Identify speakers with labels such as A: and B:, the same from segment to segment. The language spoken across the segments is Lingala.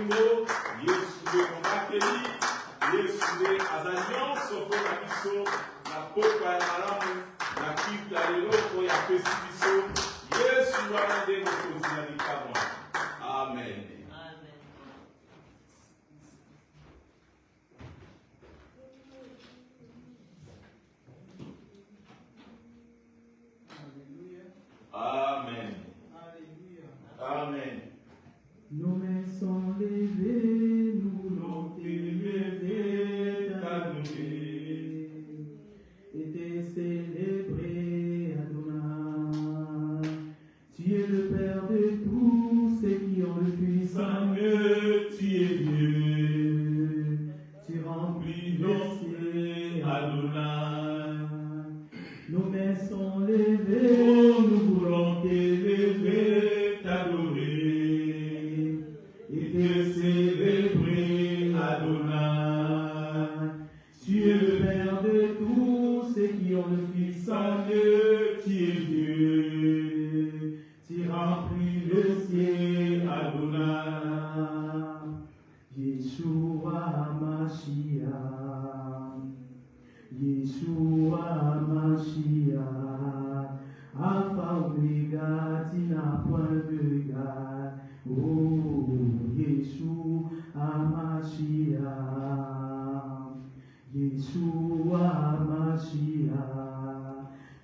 A: Bolingo, Yesu de Momakeli, Yesu de Azalliance, Sopona Biso, la Popa et Malamu, la Kita et l'autre, et la Pesibiso, Yesu de Momakeli, Amen. Amen. Amen.
B: Nos mains sont levées, nous voulons t'élever, t'adorer et te célébrer, Adonai. Tu es le Père de tous ceux qui ont le puissant Dieu, tu es Dieu. Tu remplis les cieux, Adonai. Nos mains sont levées, nous voulons t'élever, t'adorer et te célébrer, Adonai. Tu es le Père de tous ceux qui ont le Fils en Dieu, tu es Dieu. Tu remplis le ciel, Adonai. Yeshua Mashiach, Yeshua Mashiach, Alpha Omega, tu n'as point de égal. Oh, Yeshua Mashiach, Yeshua Mashiach,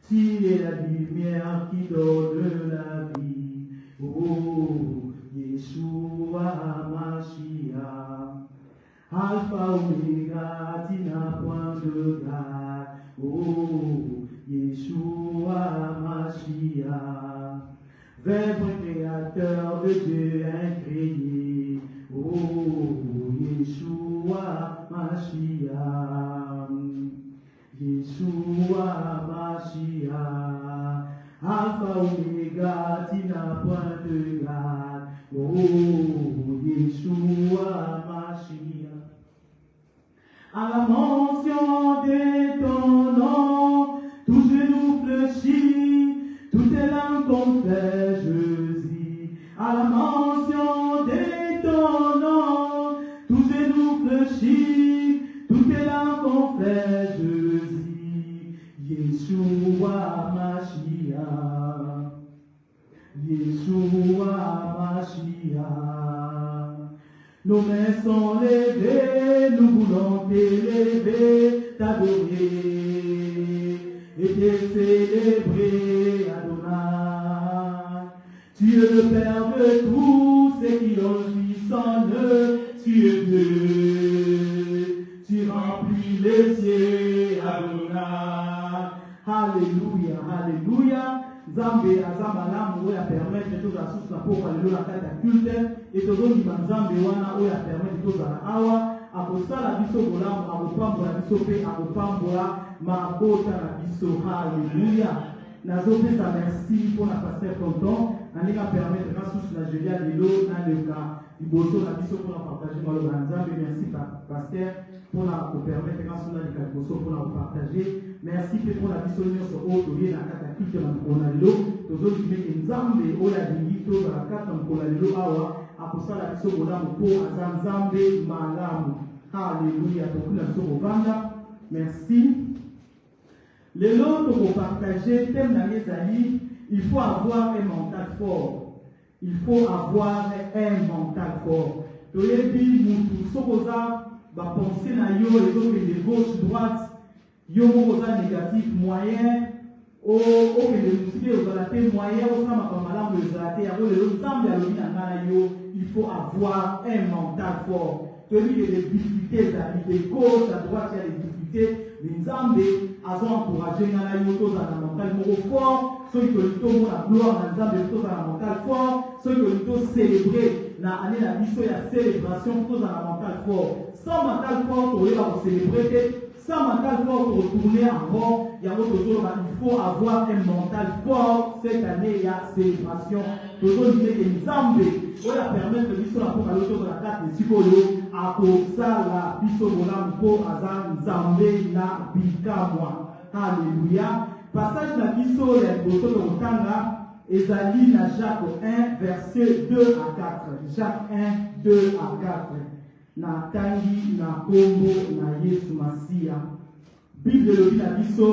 B: tu es la lumière qui donne la vie. Oh, Yeshua Mashiach, Alpha Omega, tu n'as point de égal. Oh, Yeshua Mashiach, Verbe créateur de Dieu incréé. Oh, Yeshua Mashiach, Yeshua Mashiach, Alpha Omega, tu n'as point de égal. Oh, Yeshua Mashiach. À la mention de ton nom, tout genou fléchit, toutes les langues confèrent Jésus. À la mention de ton nom, tout genou fléchit, toutes les langues confèrent Jésus. Yeshua Mashiach, Yeshua Mashiach. Nos mains sont levées, nous voulons t'élever, t'adorer et te célébrer, Adonai. Tu es le Père de tous ceux qui ont le Fils en eux, tu es Dieu. Tu remplis les cieux, Adonai. Alléluia, Alléluia. Nzambe azamalamu oyo apermettre tozala susu na poko lelo na kati ya culte et tozondima nzambe wana oyo apermettre tozala awa akosala biso bolamu akopambola biso mpe akopambola mabota na biso. Halleluya. Nazopesa merci mpo na paster tonton nalingi apermettre na susu na jelia lelo naleka liboso na biso mpo na partage maloba na nzambe. Merci paster mpo na kopermettre na susu naleka liboso mpo na kopartage. Merci mpe mpo na biso nyonso oyo toye na kati ya culte na mokolo na lelo tozondima ete nzambe oyo alingi tozala kati na mokolo na lelo awa akosala biso bolamu mpo aza nzambe malamu. Halleluya. Tokuna biso kovanda. Merci. Lelo tokopartage thème na ezali il faut avoir un mental fort. Il faut avoir un mental fort. Toyebi mutu sokoza ba pensée na yo ezokende gauche droite yo moko za négatif moyen okende musike ozala te moyen osamaka malamu ezala te yango lelo nzambe alobi na ngai na yo il faut avoir un mental fort. Toyebi que les difficultés ezali de gauche à droite il y a des difficultés mais nzambe azo encouragé ngai na yo tozala na mental moko fort soki tolingi tomona gloire na nzambe tozala na mental fort soki tolingi tocélébrer na année na biso ya célébration tozala na mental fort. Sans mental fort toyeba kocélébrer te. Sans mental fort pour retourner en rond, il faut avoir un mental fort cette année, il y a célébration. Toujours dire que Nzambe, on va permettre que l'histoire pour aller sur la carte de Sikolo, à cause de la Bisobola, pour Azan Nzambe na Bikamwa. Alléluia. Passage na Biso, les Boto de Motanga, Ezali na Jacques 1, verset 2 à 4. Jacques 1, 2 à 4. Na tangi, na kombo, na Yesu Masia. Bible de la biso.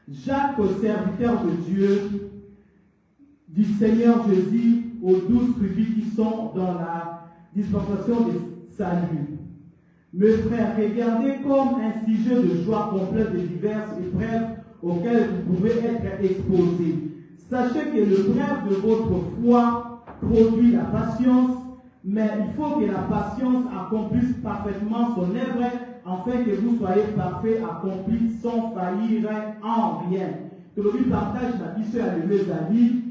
B: Jacques, serviteur de Dieu, du Seigneur Jésus, aux 12 tribus qui sont dans la dispensation de salut. Mes frères, regardez comme un sujet de joie complète de diverses épreuves auxquelles vous pouvez être exposés. Sachez que l'épreuve de votre foi produit la patience, mais il faut que la patience accomplisse parfaitement son œuvre, afin que vous soyez parfaits, accomplis sans faillir en rien. Que l'on partage la mission à mes amis,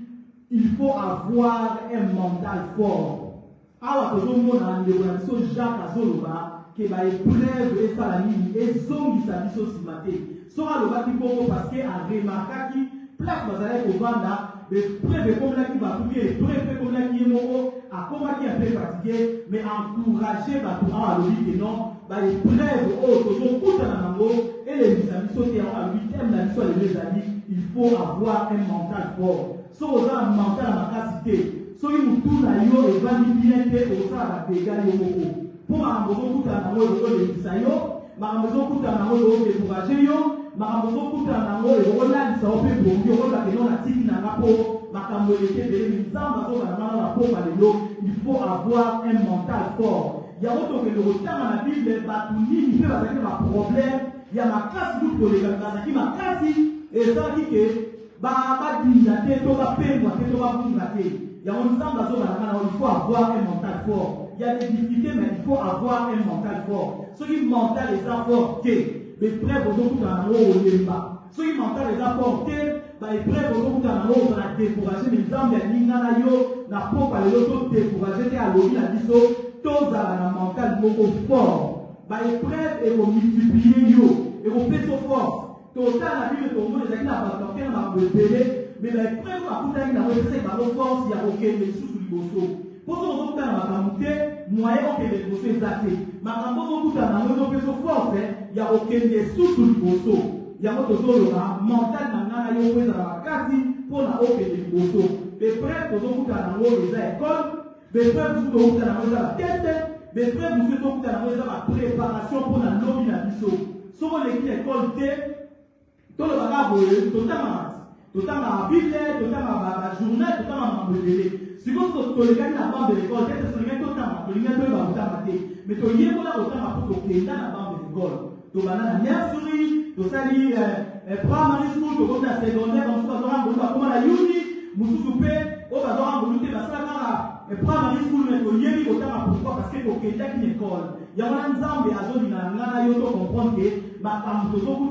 B: il faut avoir un mental fort. Alors, tout le monde a une Jacques Azoloba, que ba épreuve et salami et zongi sa biso simate sora lo baki bongo parce que a remarqué qui place bazala ko vanda épreuve comme là qui va tout bien épreuve comme là qui est moko a comment qui est un peu fatigué mais encourager ba tout a lo dit que non ba épreuve oh to kuta na nango et les amis sauter en 8e la mission les amis il faut avoir un mental fort so oza mental à ma capacité so il tout na yo et va bien que oza la pega yo moko pour makambo kuta na ngo le bisayo makambo kuta na ngo le décourager yo makambo kuta na ngo le rola sa ope pour yo rola que non la tiki na ngapo makambo était de nzamba zo na na po ba lelo il faut avoir un mental fort ya auto que le retard na Bible ba tuni ni ba za ma problème ya makasi du ko le ka ki makasi et ça dit que ba dinda te to ba pemba te to ba bunga te ya nzamba zo na il faut avoir un mental fort. Il y a des difficultés, mais il faut avoir un mental fort. Ce qui mental est fort, les preuves aux autres dans l'eau, il n'y a pas. Ce qui mental est fort, les preuves aux autres dans l'eau, on a découragé les hommes, les nanayo, n'a pas les autres découragé, à l'eau, la biso, tous à la mental beaucoup fort. Les preuves et vous multipliez, et vous faites so fort. Total, la Bible, tout le monde est là, on va vous bébé, mais les preuves à tout à l'heure, c'est pas vos forces, il y a aucun sous le bosso. Pour nous, on a moyen que les bosses exactés. Mais quand on a un force, il n'y a aucun des sous le bosso. Il y a autre chose, mental, il y a un quasi pour la aucun des bosso. Les prêts, pour nous, on a les écoles, les prêts, pour nous, on a la tête, les prêts, pour nous, on a la préparation pour la nomination. Sur l'école T, tout le bagage, totalement la Bible, totalement la journée, totalement la télé. Si vous avez la bande de l'école, c'est ce que vous avez mais tu y es pour la bande de l'école. Tu vas la nurserie, tu sali primary school, tu vas la secondaire, tu vas la uni, tu vas la primary school, mais tu y es pourquoi parce que tu es une école. Il y a un ensemble à zone de comprendre que ma femme de son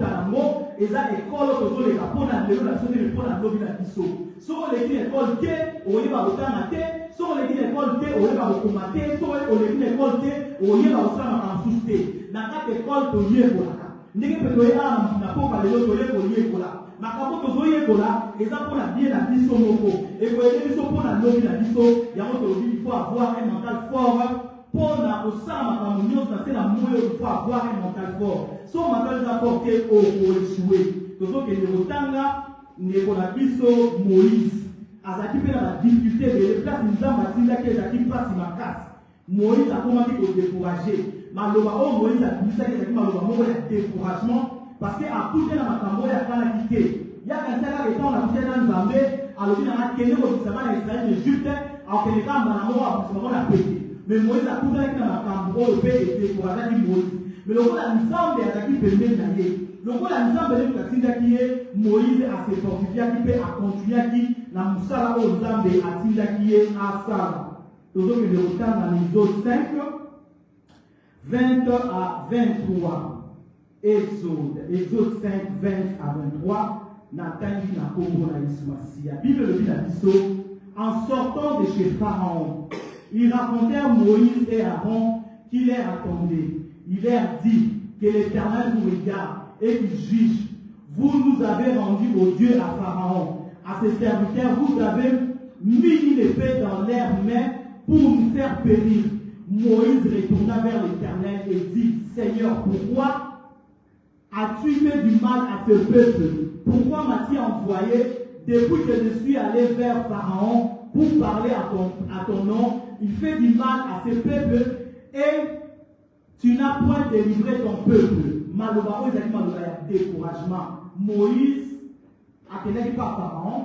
B: et ça école que les rapports dans la société pour la lobby la biso. Sur les écoles T, on y va au tamaté, sur les écoles T, on y va au comaté, sur les écoles T, on y va au sama en sousté. Dans quatre écoles, on y est pour là. N'est-ce que tu as n'a pas parlé d'autre pour y est pour là. Ma capote aux oeufs pour là, et ça pour la bien la biso moko. Et vous voyez biso pour la lobby la biso, il y a il faut avoir un mental fort. Pour la osama comme nous c'est la moyen il faut avoir un mental fort. Son mental fort que au échouer. Donc que le rotanga n'est pas la biso Moïse. Azaki fait la difficulté de les places nous avons bâti là que Azaki passe ma casse. Moïse a commencé à décourager. Maloba oh Moïse a dit ça que Azaki maloba moi découragement parce que à tout dans ma cambo ya kana quitté. Il y a un salaire étant la bouche dans Zambé alors il a quitté au Sahara Israël Égypte alors que les gens dans la mort a pété. Mais Moïse a tout avec la cambo le père était pour avoir dit Moïse. Mais le rôle ensemble est Azaki permet d'aller. Le rôle ensemble est que est Moïse a se fortifié qui peut à continuer qui la musala au Zambé a tinda qui est à Sala. Toujours que le retard dans l'Exode 5 20 à 23. Exode 5 20 à 23. Nathalie na Congo na Ismaïs. La Bible le dit la Bisso en sortant de chez Pharaon. Ils racontèrent Moïse et Aaron qui les attendaient. Il leur dit que l'Éternel vous regarde et qu'il juge. Vous nous avez rendu au Dieu à Pharaon. À ses serviteurs, vous avez mis l'épée dans leurs mains pour nous faire périr. Moïse retourna vers l'Éternel et dit, Seigneur, pourquoi as-tu fait du mal à ce peuple? Pourquoi m'as-tu envoyé depuis que je suis allé vers Pharaon pour parler à ton à ton nom, il fait du mal à ce peuple et tu n'as point délivré ton peuple. Maloba, il y a découragement. Moïse a tenu par Pharaon.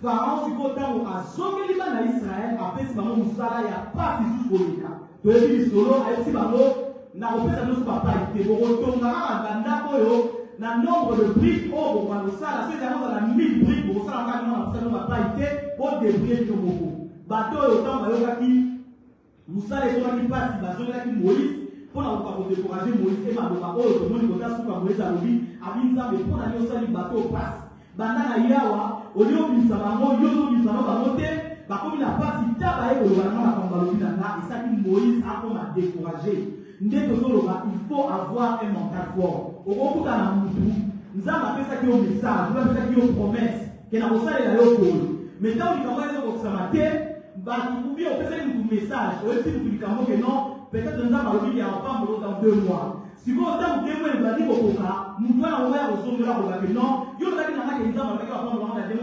B: Pharaon, du côté où a zongué Israël, après ce moment, Moussala, il n'y a pas de souci pour l'État. Tu as dit, solo, a dit, na opesa nous papa ite bokotonga na ndako yo na nombre de briques au bokalosala c'est dans la 1000 briques bokosala kaka na opesa nous papa ite pour débrouiller bino moko bato yo tant bayokaki musala ezokaki pasi bazongaki Moïse mpona koka kodécourager Moïse e maloba oyo tomoni kota suka Moïse alobi abi nzambe mpona yo osali bato pasi banda na yawa olie obimisa bango yo ozobimisa bango te bakomi na pasi ta baye koloba na makambo balobi na nga esaki Moïse akoma décourager. Il faut avoir un mental fort. Au bout d'un moutou, nous avons fait ça qui est au message, nous avons fait ça qui est aux promesses, qui est dans le salle et au pôle. Mais quand on commence à faire ça, nous pouvons faire un message, ou si nous disons que non, peut-être que nous avons dit qu'il y a un pas dans 2 mois. Si vous avez un 2 mois, nous avons dit que nous devons avoir au son de la robe, que non, il y a un qui nous a dit qu'on va faire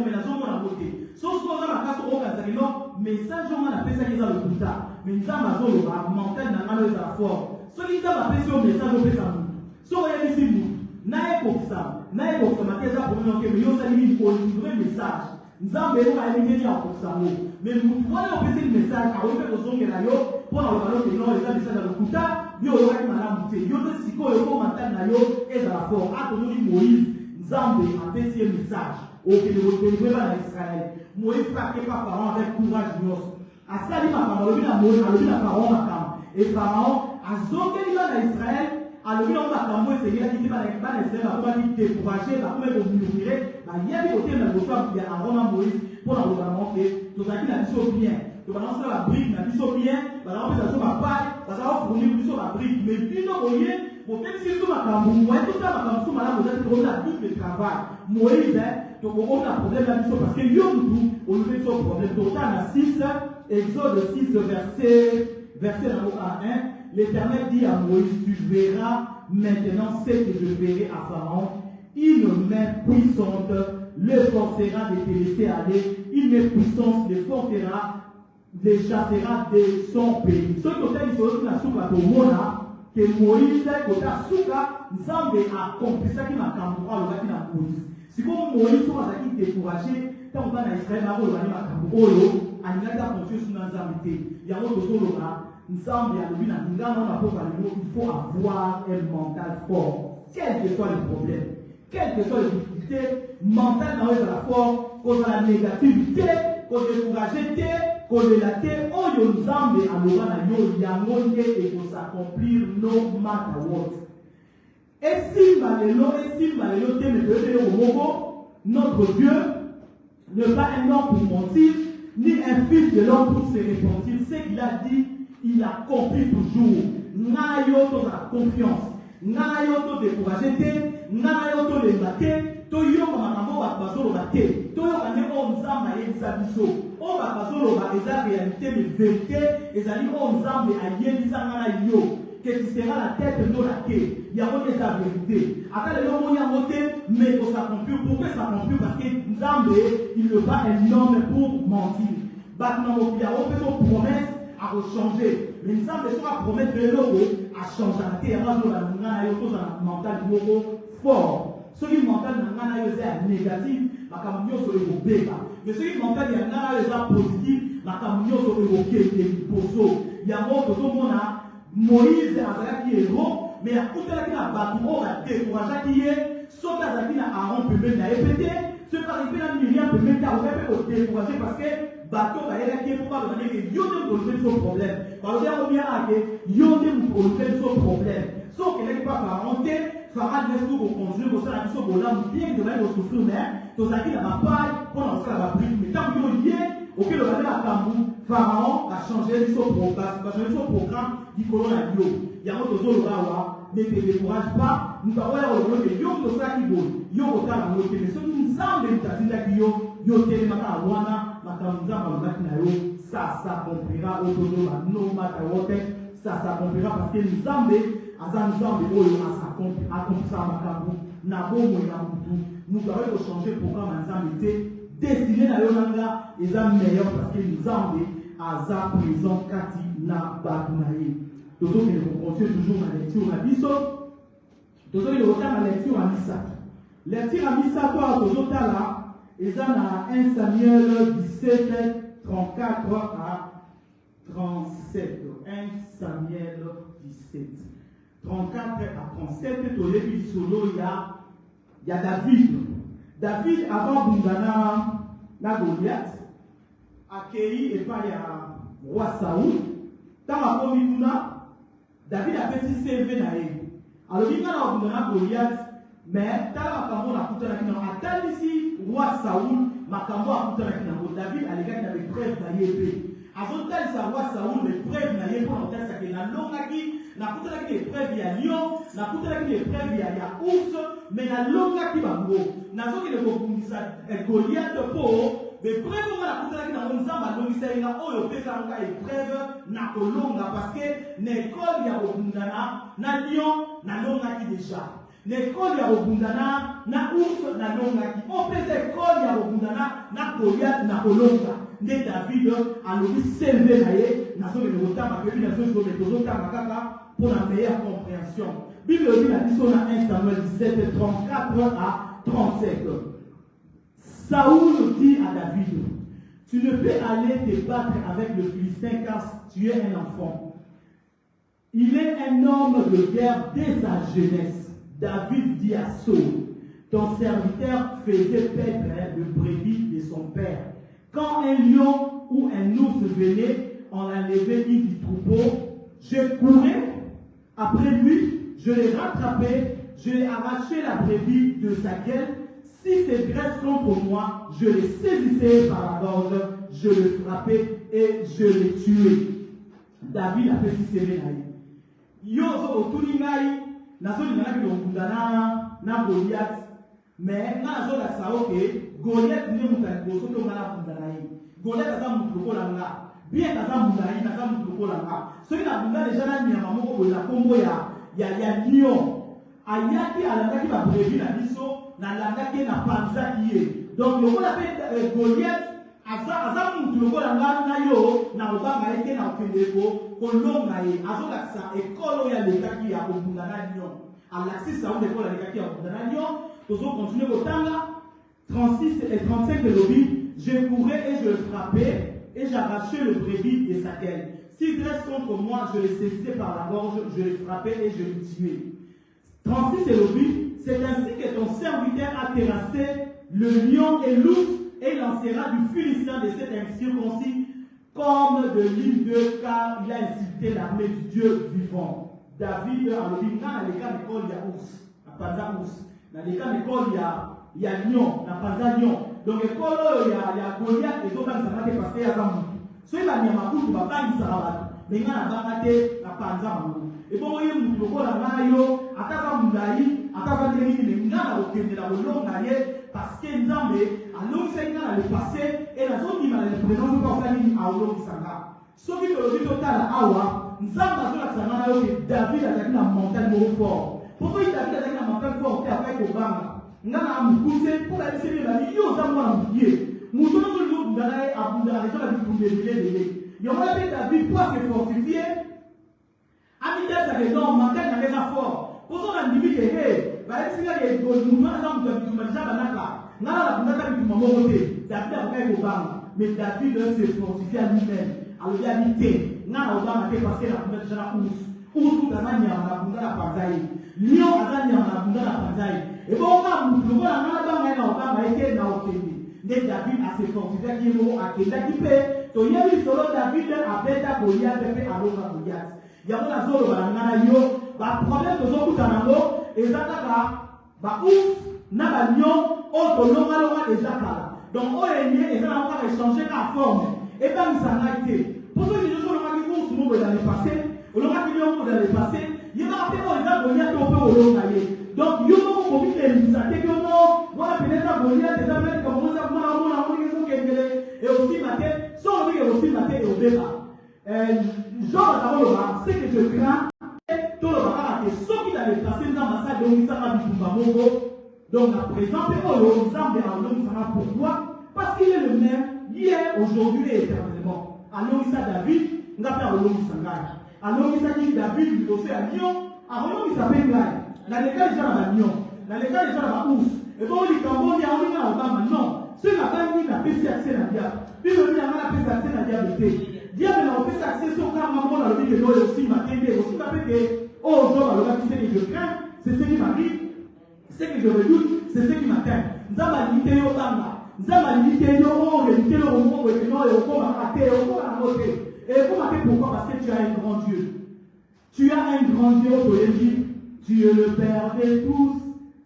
B: mais la zone on a voté. Sauf que nous avons un cas sur le non, message on a fait ça qui est dans le putain. Mais nous avons un mental dans le fort. So qui ça va passer au message au pesamo. So ya ici nous. Na ekokisa makeza pour nous que yo sali pour livrer message. Nzambe yo ba elingeni ya kokisamo. Mais nous voilà au passer le message a ope kozongela yo pour na balo que non eza message na lokuta yo yo ka malamu te. Yo te siko yo ko mantal na yo et la fort. A tonu Moïse Nzambe a passer le message au que le délivrer à Israël. Moïse pas que par Pharaon avec courage nyos. A sali makambo na Moïse a Pharaon makam. Et Pharaon a zongeli na Israël alobi na makambo esengeli akiti bana Israël bakomaki découragé bakomaki komurmure bayebi kotema liboso ya Aaron na Moïse mpo na koloba nango ke tozalaki na biso bien tobanaosala babrike na biso bien bazalaka biso bapai bazalaka kofournir biso babrike mais bino boye bopekisi biso makambo moye tosala makambo so malamu eza te tokomi na double travail Moïse tokokomi na problème na biso parce que yo mutu olubi biso problème totala na 6 Exode 6 verset 1. L'Éternel dit à Moïse, tu verras maintenant ce que je verrai à Pharaon. Une main puissante le forcera de te laisser aller. Une main puissante le forcera, le chassera de son pays. Ce que tu as dit, la souka tomona, que Moïse, quand a souka, Nzambe a compris ça qui m'a cambré le bâti na Moïse. Si comme Moïse soit découragé, tant qu'on va en Israël, on va aller à Cambrolo, à une autre conscience sur Nzambe. Il y a un autre solo. Il faut avoir un mental fort, quel que soit le problème, quelles que soient les difficultés, mental dans la force, qu'on a la négativité, qu'on est découragé, qu'on est la terre, on y nous amène à l'oran, et qu'on s'accomplir no matter what. Et si notre Dieu n'est pas un homme pour mentir, ni un fils de l'homme pour se repentir, ce qu'il a dit. Il a compris toujours. N'a yo la confiance. N'a yo découragé. N'a yo l'embaté. To yo makambo bakbazolo bate. To yo kane o nzamba yebisabiso. O bakbazolo ba eza réalité mais vérité. Ezali o nzamba ayebisanga na yo. Que tu seras la tête de la tête. Il y a aussi sa vérité. Après le moment il y a monté, mais pour s'accomplir. Pourquoi s'accomplir? Parce que Nzambe il ne va un homme pour mentir. Battement il y a aussi son promesse. À changer. Mais nous avons promettre de l'eau à changer la terre. Nous avons un mental fort. Celui mental est négatif, mais celui mental est positif, il y a Moïse qui est héros, mais il y a tout qui a découragé qui est, sauf que Aaron peut même répéter, ce qui a Myriam peut même décourager parce que bateau va y aller pour pas donner que yo ne peut pas problème. Parce que on vient à que yo ne peut pas problème. Sauf que les pas parenté, fera des tout au conduire pour ça la mission pour là bien de même au souffrir mais tout ça qui n'a pas pour lancer la brique mais tant que yo y est auquel le va à Tambou Pharaon a changé son programme du colon à bio. Il y a autre chose là ne te décourage pas, nous avons la que yo to ça qui bon, yo au cas où mais ce nous semble que yo tellement à wana ça s'accomplira autonome, no matter what, ça s'accomplira parce que nous avons nous devons changer le programme destiné à l'Olanda et les meilleurs parce que nous avons aza présent kati na bato na ye. Tozokende kocontinue toujours na lecture na biso. Tozokende kotanga lecture ya misato. Lecture ya misato awa tozotala eza na 1 Samuel 17, 34 à 37. 1 Samuel 17, 34 à 37. Toyebi solo ya David. David avant bundana na Goliath accueilli et pas ya roi Saoul. Tant akomi kuna David a fait CV na ye. Alors il a bundana Goliath mais tant makambo na kutana kina atalisi roi Saoul makambo akutana kina David alikaki na preuve na ye. Azotalisa roi Saoul les preuves na ye pour otalisa ke na longaki na kutana kina preuve ya lion na kutana kina preuve ya ours mais na longaki bango nazoki le kobundisa Goliath po mais preuve na kutana kina nzamba longisa ina oyo pesa nga preuve na kolonga parce que n'école ya kobundana na lion na longaki déjà l'école ya kobundana na ours na longaki opesa école ya kobundana na Goliath na kolonga nde David alobi serve na ye nazoki le kotanga pepi nazoki le tozotanga kaka pour la meilleure compréhension. Bible dit la mission dans 1 Samuel 17, 34 à 37. Saoul dit à David, tu ne peux aller te battre avec le Philistin car tu es un enfant. Il est un homme de guerre dès sa jeunesse. David dit à Saul, ton serviteur faisait perdre le brebis de son père. Quand un lion ou un ours venait, on enlevait une du troupeau, je courais après lui, je l'ai rattrapé, je l'ai arraché la brebis de sa gueule. Si se dresse contre moi, je le saisissais par la gorge, je le frappais et je le tuais. David a fait si serré naï. Yo autour naï, nazo lingana ki dokundana na Goliath, mais nazo la saoke Goliath ne mutali boso to ngana kundana yi. Goliath aza mutuko la nga. Bien aza mulayi na aza mutuko la nga. So ina bunda déjà na nyama moko bola kombo ya lion. Ayaki alangaki ba brevi na biso na langaki na panzaki ye. Donc le on appelle Goliath aza mutuko la nga na yo na obanga ete na okendeko kolonga ye azola sa ekolo ya lekaki ya kobundana lion. Alaxi sa on ekolo ya lekaki ya kobundana lion. Tozo continuer kotanga 36 et 35 de l'obit, je courais et je le frappais et j'arrachais le brebis de sa gueule. S'il dresse contre moi, je le saisissais par la gorge, je le frappais et je le tuais. 36 et l'obit, c'est ainsi que ton serviteur a terrassé le lion et l'ours et lancera du Philistin de cet incirconcis comme de l'île de car il a insulté l'armée du Dieu vivant. David a dit, dans les cas d'école, il y a ours, pas d'ours. Dans les cas d'école, il y a lion, na panza lion. Donc école, il y a Goliath et d'autres qui sont parce qu'il y a un so il y a makutu babangisa abantu benga na bangate na panza mulu et bon oyo mutu lokola nayo akaka mulayi akaka ndeni benga na okendela kolonga ye parce que nzambe alongisa nga na le passé et la zone ma le présent pas osali alongisa nga soki tolobi totala awa nzambe azolakisa nga nayo ke David azalaki na montagne moko fort pourquoi David azalaki na montagne fort te après kobanga nga na mukuse pour la laisser la vie yo zamwa na mukiye mutu no bundana ye abunda les gens la bundele yomona pe David pour se fortifier amida sa raison montagne na mesa fort pour ça ndimi ke he ba esinga ke mutu na zamu de bituma déjà banaka nga na bundaka bituma moko te David akokai kobanga mais David se fortifier à lui-même alobi habité nga na obanga te parce que la bunda déjà na ours kana nyama na bunda na panzai lion aza nyama na bunda na panzai et bon ka mutu ko na nga banga na obanga ete na okende nde David a se fortifié qui mo akendaki pe to yebi solo David abeta Goliath pe alonga Goliath yango na zolo balangana yo ba problème tozokuta nango ezakaka ba ouf na ba lion o tolonga longa ezakala donc o yenye ezana encore échanger la forme et pas misanga ite pour que les gens longa ki ouf mo dans le passé longa ki lion mo dans le passé yeba pe o eza Goliath o pe olonga ye donc yo mo ko bi le misate yo mo voilà peut-être Goliath eza peut-être comme ça et aussi matin, sans oublier aussi matin et au débat. Genre d'abord, c'est que je crains, tout le monde est ce qu'il avait passé dans ma salle, donc ça va du donc à présent, pourquoi? Parce qu'il est le même hier, aujourd'hui et éternellement. alongisa David ngapa alongisa ngai alongisa ki David liboso ya lion alongisa pe ngai na leka eza na balion na leka eza na baours ebo likambo ya olinga na obama non soki nabangi napesi accès na diable bino bino yanga napesi accès na diable te diable na opesi accès so kanga mona lobi ke loyo osimba te nde osimba pe ke oyo job alobaki ce que je crains c'est ce qui m'arrive ce que je redoute c'est ce qui m'atteint nzambe alingi te yo banga nzambe alingi te yo oyo elingi te yo omongo ekeno oyo okomaka te okoma nango te ekoma te pourquoi parce que tu as un grand Dieu tu as un grand Dieu otoyebi tu es le Père de tous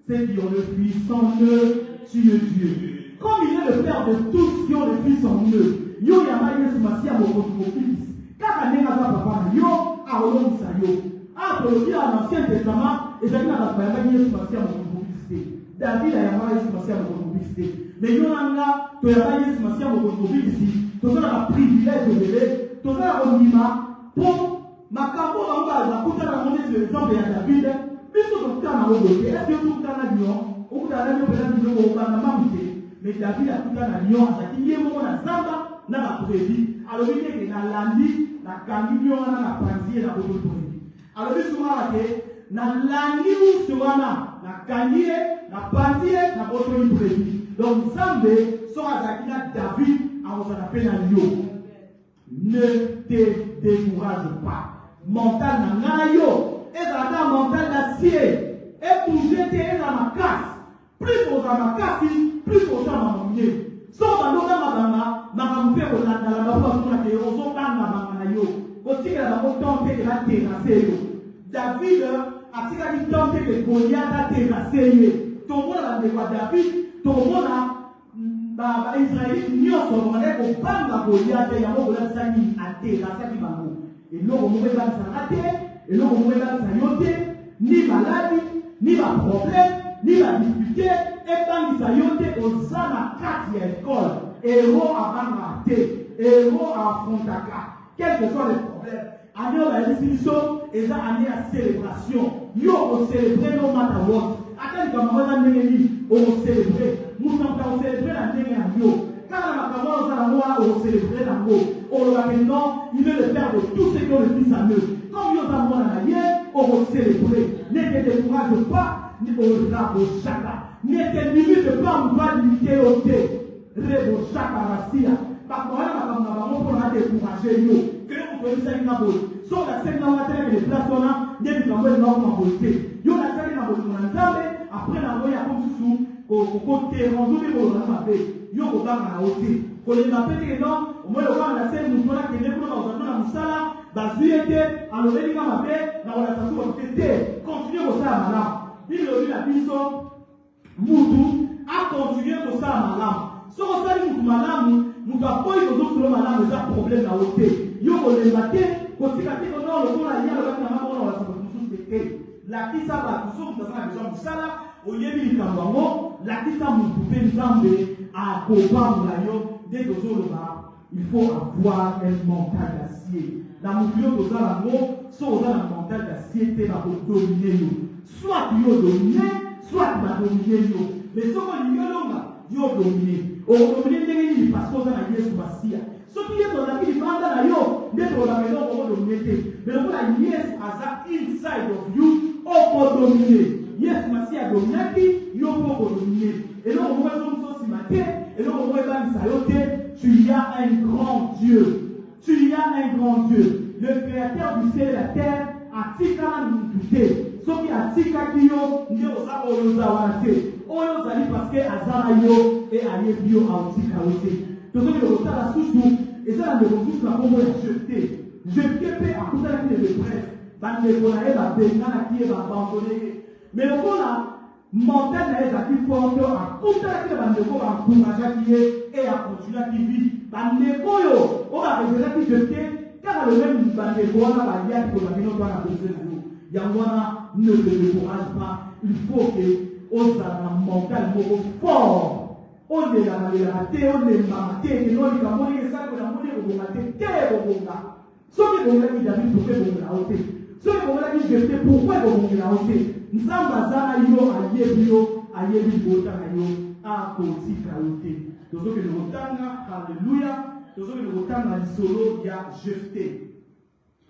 B: ceux qui ont le Fils en eux tu es Dieu comme il est le Père de tous qui ont le Fils en eux yo yama Yesu Masiya mokonzi mofils kaka ndenge aza papa na yo aolongisa yo apologie à l'Ancien Testament et ça dit à la Bible Yesu Masiya mokonzi mofils te David ayama Yesu Masiya mokonzi mofils te mais yo nanga toyama Yesu Masiya mokonzi mofils tozala na privilège ebele tozala kondima mpo makambo bango azakutana na monesi exemple ya David biso tokutana nango boye est-ce que tokutana na lion okutana na lion mpena biloko okanga mamu te mais David akutana na lion azalaki ye moko na zamba na baprebi alobi teke nalandi nakangi lion wana na panzi ye na bototoyebi alobi sukaka te nalandi usi wana nakangi ye na panzi ye na botoyi prebi donc nzambe soki azalaki na David akozala mpe na lion ne te décourage pas mental na ngai yo ezalaka mental d'acier ebouge te eza makasi plus kozala makasi plus kozala mamonie soki bandonga mabanga makambo mpe kolandalanga mpo bazomonake ozokanga banga na yo kotikela bango ton mpe ebaterase yo David atikaki ton mpe ke Goliath aterase ye tomona bandeko ya David tomona baisraélite nyonso bamandaki kobanga Goliath yango Goliath asaki aterasaki bango eloko moko ebanisaka te eloko moko ebanisa yo te ni maladi ni baproblème ni badificulté ebangisa yo te oza na kati ya ekole ero abanga te ero afrontaka quel que soit les problèmes année oyo bayebisi biso eza année ya célébration yo océlébre no matter what ata likambo eza ndenge nini océlébre moto akoka océlébre na ndenge na yo kaka na makambo oyo oza nango wana océlébre nango olobaki non il est le Père de tous ceux qui ont le Fils en eux comme yo oza mwana na ye océlébre ne te décourage pas ni oraboshaka ne te limite pas moto alimite yo te reboshaka rasia bakowana makambo na bango mpona adécourage yo kele moto oyebisaki na boye so naseki na wateleke de place wana nde likambo elingaokoma boye te yo naseki na bolingo na nzambe apres nango yako mosusu koteranzoki kolona mabe yo kobanga na yo te kolemba mpe teke non omoi okanga na se motu wana kende kuna bakozalino na mosala bazwi ye te alobelinga mabe na kolakisa so bato te continue kosala malamu bilobi na biso mutu akontinue kosala malamu soki osali mutu malamu mutu akoyi kozosolo malamu eza problème na yo te yo kolemba te kotika te kono lokola ye alobaki na mabona kolakisa bato mosusu te lakisa bato so mutu aza na besoin mosala oyebi likambo yango lakisa mutu mpe nzambe akobambola yo nde tozoloba il faut avoir un mental d'acier na mokili oyo tozala yango so oza na mental d'acier te bakodomine yo soit yo domine soit badomine yo mais soko olingi olonga yo domine odomine ndenge nini parce que oza na Yesu Masiya soki Yesu azalaki libanda na yo nde tozolaka eloko okodomine te mais lokola Yesu aza inside of you okodomine Yesu Masiya adominaki yo mpo okodomine eloko moko ezomoso nsima te eloko moko ebanisa yo te tu y as un grand Dieu tu y as un grand Dieu le créateur du ciel et la terre atikala mutu te soki atikaki yo nde oza oyo oza wana te oyo ozali parceke azala yo e ayebi yo aotika yo te tozoki lokotala susu eza na ndeko susu na kombo ya jeté jeté mpe akutanaki ne leprese bandeko na ye babenganaki ye babandone ye mais lokola montagne na ye ezalaki forte akutanaki ne bandeko bakunganaki ye e akontinuaki vie bandeko oyo oyo barezelaki jeté kaka le même bandeko wana baliaki kolabino to wana bese na yo yango wana ne te décourage pas il faut que ozala na mental moko fort olelaka te olembaka te ekeno likambo ndenge esalaka yango nde kobonga te te ekobonga soki ebongelaki David pourkoi ebongela yo te soki ebongelaki Jephté pourkoi ekobongela yo te nzambe aza na yo ayebi libota na yo akotika yo te tozokende kotanga halleluya nous avons le temps dans l'isolo, il y a Jephthé.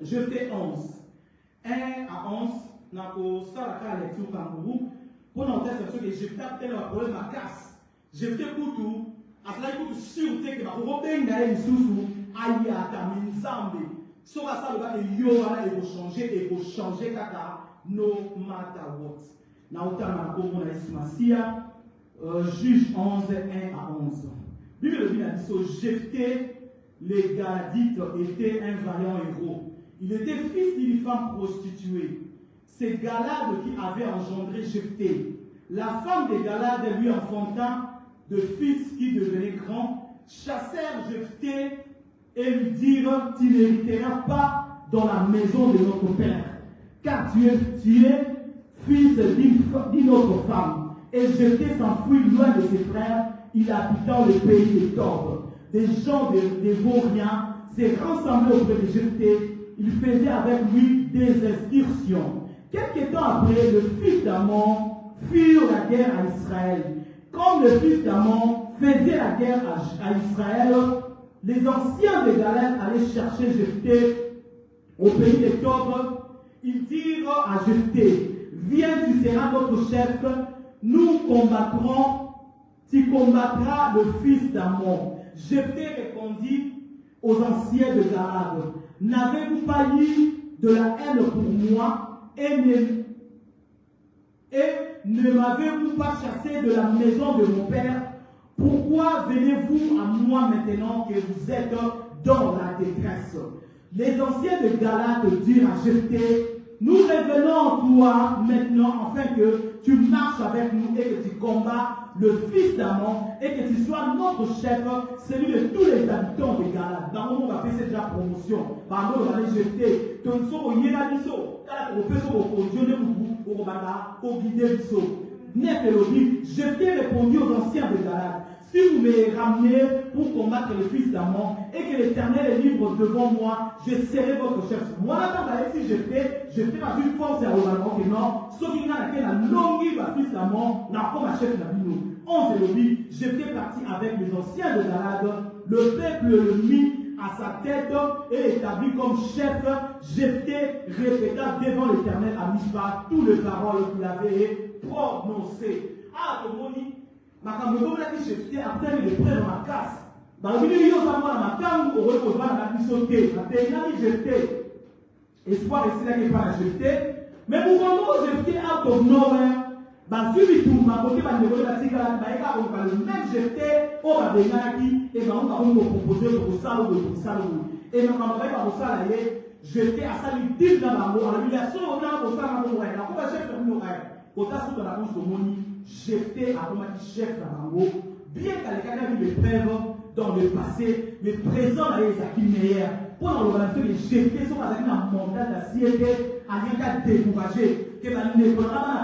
B: Jephthé 11. 1 à 11, nous avons la lecture kangourou. Pour nous dire que Jephthé a peut-être un problème à casse. Jephthé Koutou, à cela il faut sûreté que nous avons bien les sous aïe à Tamine Zambé. Sur ça, le gars est yoga et pour changer kaka, no matter what. Nous avons Juge 11, 1 à 11. Bible le dit a dit Jephthé, les Galadites, était un vaillant héros. Il était fils d'une femme prostituée. C'est Galade qui avait engendré Jephthé. La femme des Galades lui enfanta de fils qui devenaient grands, chassèrent Jephthé et lui dirent: tu n'hériteras pas dans la maison de notre père, car tu es fils d'une autre femme. Et Jephthé s'enfuit loin de ses frères. Il habita le pays des Tob. Des gens des vauriens s'est rassemblés auprès de Jephthé. Il faisait avec lui des excursions. Quelque temps après, le fils d'Amon fit la guerre à Israël. Comme le fils d'Amon faisait la guerre à Israël, les anciens de Galad allaient chercher Jephthé au pays des Tob. Ils dirent à Jephthé: viens, tu seras notre chef. Nous combattrons, tu combattras le fils d'Amon. Jephthé répondit aux anciens de Galad: n'avez-vous pas eu de la haine pour moi et ne m'avez-vous pas chassé de la maison de mon père? Pourquoi venez-vous à moi maintenant que vous êtes dans la détresse? Les anciens de Galad dirent à Jephthé: nous revenons en toi maintenant afin que tu marches avec nous et que tu combats le fils d'Amon et que tu sois notre chef, celui de tous les habitants de Galad. Dans le monde, on va faire déjà promotion. Par contre, on va aller jeter. Tu ne sauras pas biso. Quand on fait au conjoint ou au guider biso. Jephthé répondit aux anciens de Galad: si vous me ramenez pour combattre le fils d'Amon et que l'Éternel est libre devant moi, je serai votre chef. Moi, là, quand si Jephthé va une force à l'Obalon, que non, ce qui n'a qu'à la longue fils d'Amon, n'a pas ma chef d'Amino. 11 et le Jephthé partit avec les anciens de Galad. Le peuple le mit à sa tête et établi comme chef. Jephthé répéta devant l'Éternel à Mizpa toutes les paroles qu'il avait prononcées. Ah, comme on dit, makambo ko Jephthé après le prendre ma casse. Dans le milieu de ma makambo au retour la bisoté, la tenani Jephthé. Espoir est là qui parle Jephthé, mais pour comment Jephthé out of nowhere, bah suivi tout ma côté bah ne voulait pas dire là, bah il on parle même Jephthé au bah benaki et bah on va nous proposer pour ça ou pour ça et donc on va pas pour ça là Jephthé a ça lui dit dans la mort, la humiliation on a pour ça on va là, on va chef de nous là, au tas sur la bouche de Moni. Jephthé a comme chef d'Amango, bien qu'elle ait eu des preuves dans le passé, le présent est acquis meilleur. Pour l'organisation de Jephthé, sont avec un montage d'assiette, à rien qu'à décourager, que la ne pourra pas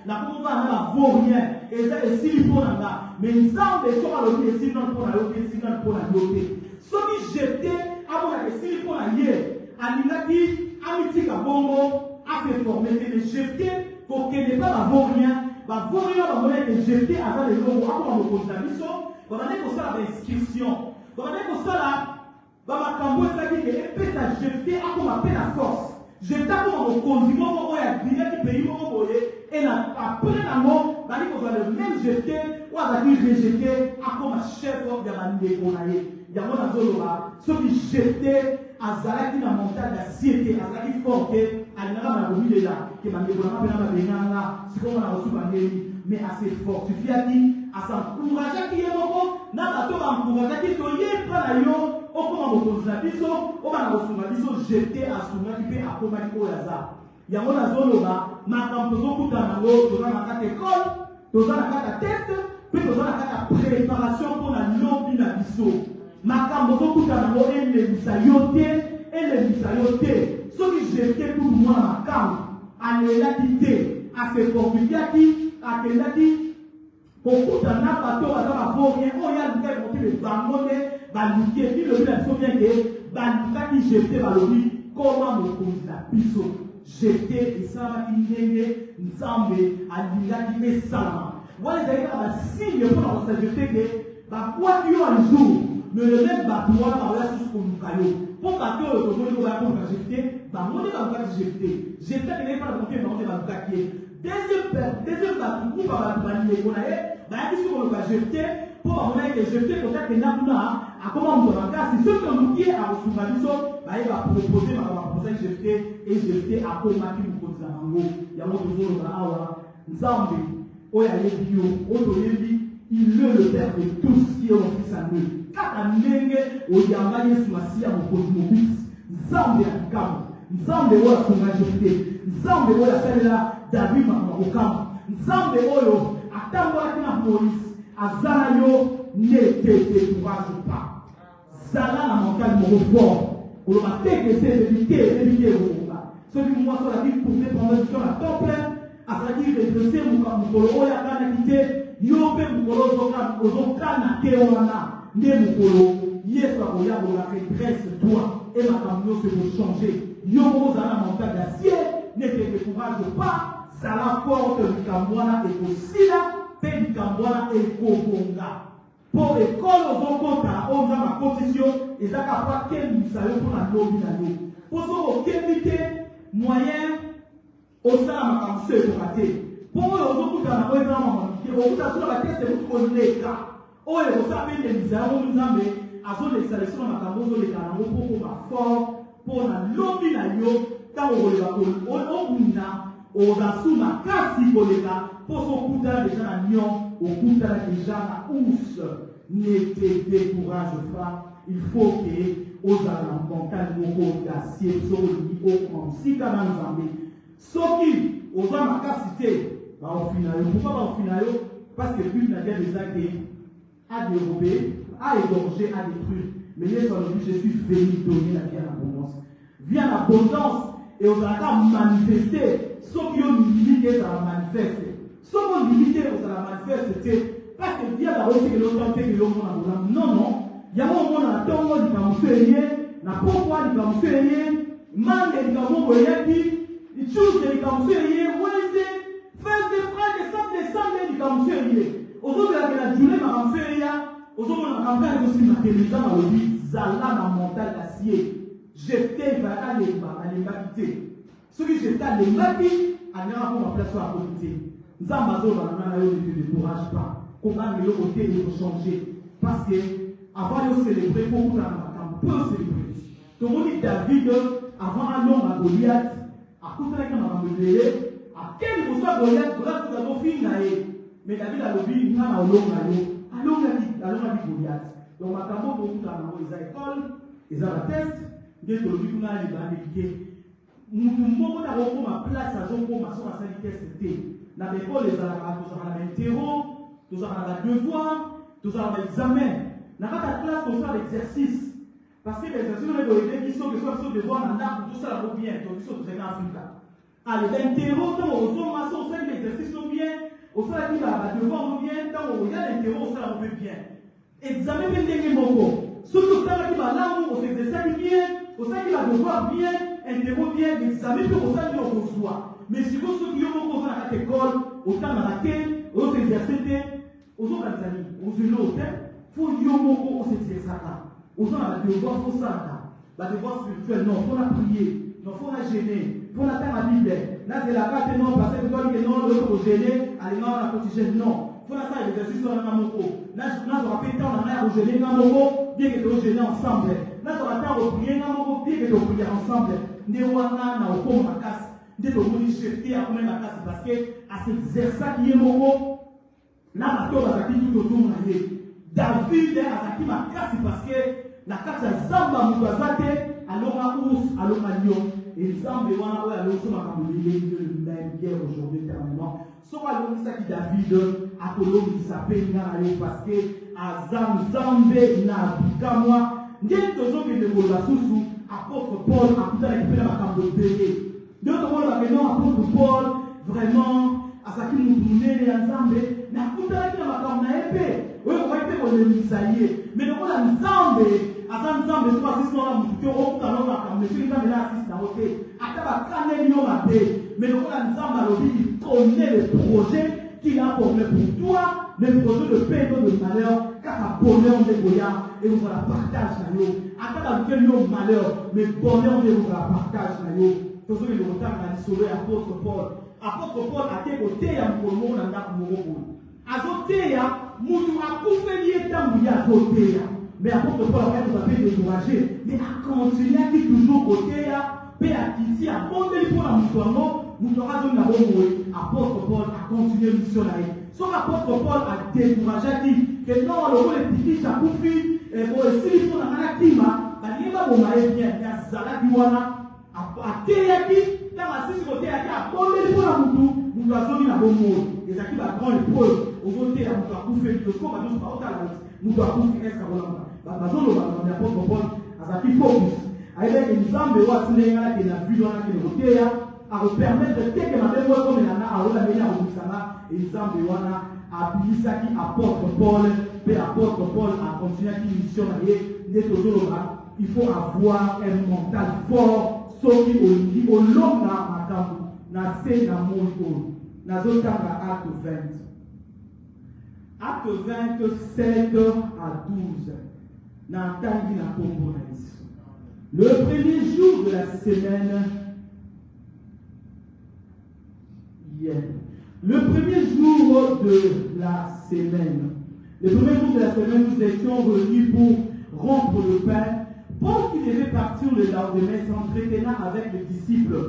B: la pour la vaurien, et ça est si pour la mais ils ont des choses à l'autre, sinon pour la l'autre, sinon pour la l'autre. Ce qui Jephthé a pour la si pour la hier, à l'inaki, amitié à Bongo, a fait former les Jephthé. Pour qu'il n'y ait pas la vaurien, va que Jephthé avant les lots, avant le contamination, va aller pour ça l'inscription. Va aller pour ça là, va m'accamboyer ça qui est épais à Jephthé, à comme appelle la force. Jephthé a comme un condiment, pour y a grillé qui pays, pour et après la mort, va aller pour le même Jephthé, ou à la rejeté, à comme un chef de la déconaille. Il y a mon azoloba, ce qui Jephthé, à Zalaki la montagne d'assiette, à Zalaki forte, à l'Inara de là, qui m'a dit, c'est comme on a reçu par mais assez fortifié, à s'encourager qui est bon, n'a pas tout encourager qui est pas là, au comment on pose la biso, au moment où on a jeté à ce moment qui fait à combattre au hasard. Il y a mon azoloba, ma camposo pour ta mango, tu as la carte école, tu as la carte test, puis tu as la carte préparation pour la lobby la biso. Makambo kutango ele bisayote soki Jephthé pour moi makambo alelaki te aseportifiaki akendaki kokutana bato baza bavorien oyo alukaki mokili bango nde baluki epi lobi na biso bien ke balukaki Jephthé balobi koma mokonzi na biso. Jephthé esalaki ndenge nzambe alingaki esalama wana ezalaki kaka basigne mpona kosa Jephthé ke bakwaki yo un jour mais le même bateau par là sur ce qu'on nous caillou. Pour bateau, le monde va pour jeter, bah on est dans le cas de jeter. Jeter qui n'est pas le monter, mais on est dans le cas qui est. Deuxième bateau, ou par la bannière qu'on a, bah qu'est-ce qu'on va jeter pour avoir que jeter pour ça que n'a pas à comment on va faire. Si ceux qui ont qui à vous soumettre, bah il va proposer, bah on va proposer jeter et jeter à comment qui vous pose la mango. Il y a mon toujours là, awa, Nzambe, oya yebio, oto yebi. Il est le père de tout ce qui est en fils à nous. Car à Nenge, au Yamani Sumasia, au Cosmobis, Nzambe à Kam, Nzambe ou la Songajete, Nzambe ou la Salela, David Mamakam, Nzambe Oyo, à Tamboakina Moïse, à Zanayo, n'était courage pas. Zala la montagne mon fort, on va t'éclater, éviter au combat. Celui qui moi sur la vie pour prendre sur la temple, à dire redresser mon Mukolo, Oya Kana quitté. Yope mukolo ozokana te wana nde mukolo yesu akoya kola redresse toi et makambo nyonso ekochanger yo moko ozala na montagne d'acier nete décourage pas zala forte likambo wana ekosila mpe likambo wana ekobonga mpo ekole ozokota oyo nzambe akotisi yo ezaka mpo akembisa yo mpo na lobi na yo mpo soki okembi te moyen osala makambo so ekoka te. Pour eux, on a un exemple, on a sur la tête de notre collègue. Oh, et vous savez, les misères, on nous a mis à son installation dans la camoufle, les canaux, pour qu'on fort, pour la lobby, la yo, quand on a sous ma casse, pour son coup d'âge déjà la nion, au coup d'âge déjà la housse, ne décourage pas. Il faut que, aux alentours, montagne, mon d'acier, sur le niveau, si quand même, vous en avez. Sauf qui, aux ma capacité, au final, pourquoi au final? Parce que plus n'a des actes à dérober, à égorger, à détruire. Mais les gens dit, je suis venu donner la vie à l'abondance. Vie à l'abondance, et on va manifester. Sauf qu'il y a une limite, ça va manifester. Sauf qu'on limite, ça va manifester. Parce que Dieu a aussi que l'autre fait que l'autre monde. Non, non. Il y a un moment dans la tombe, il va me faire na pourquoi il va me faire man, il va me faire il choose il va me faire faire des frères, des cendres, il va me faire aujourd'hui, la journée m'a me faire aujourd'hui, on a fait aussi ma télévision dans le vide, Zala dans montagne d'acier. J'étais, il va aller quitter. Ceux qui j'étais à l'émapi, à n'avoir pas ma place sur la politique. Nous avons ne te décourage pas. Comment le côté il faut changer. Parce que avant de célébrer, il faut qu'on peut célébrer. Donc on dit David, avant un homme à Goliath, à côté de la caméra, à quel niveau soit Goliath, Goliath nous avons fini. Mais David a le dit, il y a un homme à Goliath. Donc ma caméra, pour nous, ils ont l'école, ils ont la test, dès que le but, on a les bandes. Nous avons ma place à Jean pour ma soeur à sa vitesse. Dans l'école, les alabas, nous avons l'interro, nous avons la devoir, nous avons l'examen. Dans la classe, nous avons l'exercice. Parce que l'exercice, nous avons des questions que soit devoir, on a tout ça va bien, donc nous sommes en Afrique. Allez, l'interro, quand on reçoit on fait l'exercice bien, on fait la devoir bien, quand on regarde l'interro, ça va bien. Examen, bien des mots. Surtout quand on va là où on s'exerce bien, on sait qu'il va devoir bien, interro bien, l'examen, puis on sait qu'on reçoit. Mais si vous ceux qui ont à l'école, autant dans la tête, aux exercices, aux autres amis, aux hôtel, il faut que vous s'exercez ça. Aux gens à la devoir, il faut ça. La devoir spirituelle, non, il faut la prier, non, il faut la gêner, il faut la faire la Bible. Là, c'est la carte, non, parce que toi, il non, l'autre pour gêner, allez, non, la quotidienne, non. Il faut la faire l'exercice dans la moko. Là, je vais répéter, on a à gêner dans la moko, bien que vous gêner ensemble. Là, on va faire prier dans la moko, bien que vous priez ensemble. Ne wana na okoma makasi. Dès que vous jeter à combien la classe parce que à cet exercice qui est mon là maintenant la vie tout autour de David a acquis ma classe parce que la classe a Zamba Mugazate alors à Ous alors à Lyon et Zamba wana alors sur ma caméra le même bien aujourd'hui éternellement soit alors ça qui David a colombe qui s'appelle parce que Azam Zambé na bikamwa dès que vous avez de la sous apôtre Paul a tout à récupérer ma caméra de d'autres mots, maintenant, apôtre Paul, vraiment, à ce qui nous tournait les ensemble, n'a pas de temps à épée. Oui, on va épée pour les misaillés. Mais nous, on a ensemble, à ce ensemble, nous assistons à nous, nous avons à monsieur, nous avons assisté à côté. À ta canne, nous avons mais nous, on a ensemble à l'objet, il connaît le projet qu'il a formé pour toi, le projet de paix et de malheur, car à bonheur de Goya, et vous la partage na yo. Ata ka yo malheur, mais bonheur de vous la partage na yo. Tous les retard na sauver apôtre Paul. Apôtre Paul a été côté ya mkono na ndako moko. Azoteya, mutu akufeli etambu ya azoteya. Mais apôtre Paul a été découragé, mais a continué à toujours côté ya, pe a quitté a bonne pour la mutuano. Nous aurons donné apôtre Paul a continué missionnaire. Son apôtre Paul a découragé, a dit que non, le rôle est petit, ça confie, et pour essayer de faire la maladie, il y a un bien, il y a Zaladiwana, a Teyaki, dans la six côté, a bonne pour la moutou, nous avons donné la bonne mot. Et ça qui va prendre l'épreuve, au voté, on doit couper le corps, nous doit couper est-ce qu'on va. L'apôtre Paul a sa focus. Avec une femme de Watsonega qui a vu dans la côté, à permettre de faire que ma mémoire comme il en a à la meilleure et il semble wana à ça qui apporte Paul, puis apporte Paul à continuer à mission il faut avoir un mental fort, sauf qu'il au long na c'est dans mon na zotanga acte 20. Acte 27 à 12. Na tangi na componente. Le premier jour de la semaine. Le premier jour de la semaine, nous étions venus pour rompre le pain. Paul qui devait partir le lendemain s'entretenant avec les disciples.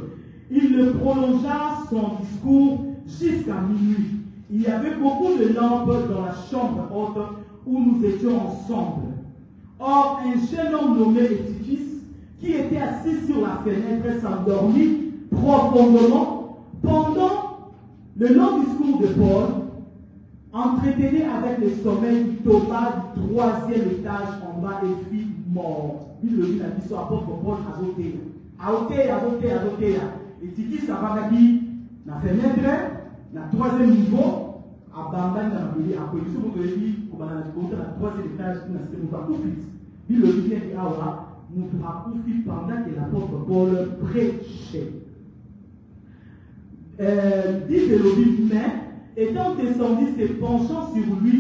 B: Il ne prolongea son discours jusqu'à minuit. Il y avait beaucoup de lampes dans la chambre haute où nous étions ensemble. Or, un jeune homme nommé Eutychus, qui était assis sur la fenêtre, s'endormit profondément pendant le long discours de Paul, entretenait avec le sommeil du Thomas du 3e étage en bas et fit mort. Il le dit, la mission apôtre Paul Azotea. Et Tiki Savagaki, la fenêtre, la 3e niveau, à Bamban, dans la ville, à Police, vous avez dit, on va dans la 3e étage, nous avons tout fait. Il le dit, nous avons tout fait pendant que l'apôtre Paul prêchait. Dit de l'objet, mais étant descendu, se penchant sur lui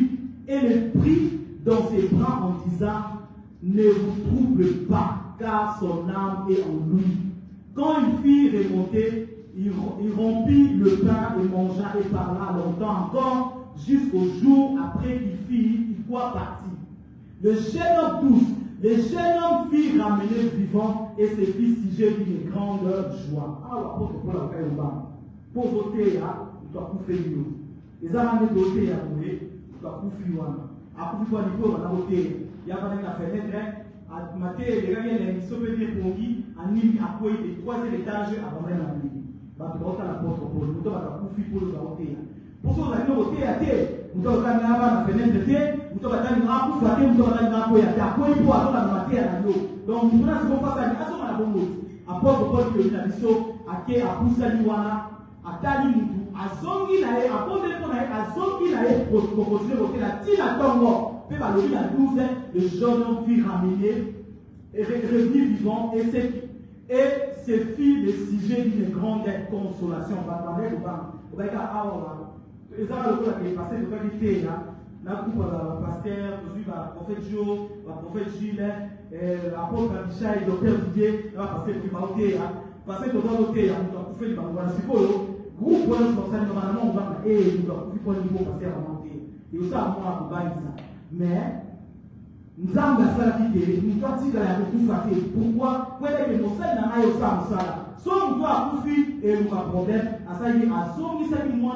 B: et le prit dans ses bras en disant, ne vous troublez pas, car son âme est en lui. Quand il fit remonter, il rompit le pain et mangea et parla longtemps encore, jusqu'au jour après qu'il fit, il soit parti. Le jeune homme fit ramener vivant et se fit siger d'une grande joie. Alors, l'apôtre Paul a fait le bas. Pour voter, il doit couper l'eau. Les amants de voter, il doit couper l'eau. Après, il faut voter. Il y a pas de fenêtre. À matin, les gars, il y a une sauveté pour lui. En ligne, à quoi il est 3e étage à Bamré la nuit. Bah, tu vas voter la porte pour nous. Tu vas couper pour le voter. Pour ceux qui ont voté à terre, nous devons aller à la fenêtre de terre. Nous devons aller à la porte, nous devons aller à la porte. À quoi il faut aller à la terre. Donc, nous devons faire ça. À la bonne apôtre Paul qui est la mission à qui a poussé l'Iwana. Atali mutu azongi na ye abonde ko na ye azongi na ye pour continuer voter la tina tongo pe ba lobi la 12 le jeune homme fut ramené et revenu vivant et se fit le sujet d'une grande consolation ba ba ba ka awa ezala lokola ke passer de qualité na coupe la pasteur aujourd'hui ba prophète Jo ba prophète Gilles apôtre Abishai docteur Didier ba passer qui ba oté parce que dans l'autre, il y a un peu de groupe pour nous sortir normalement on va et nous doit pour le niveau passer à monter et ça moi on va dire ça mais nous avons la salle qui nous doit dire la tout faire pourquoi pour que nous sommes dans ayo ça soit on doit couper et nous pas problème à ça il a son qui ça qui moi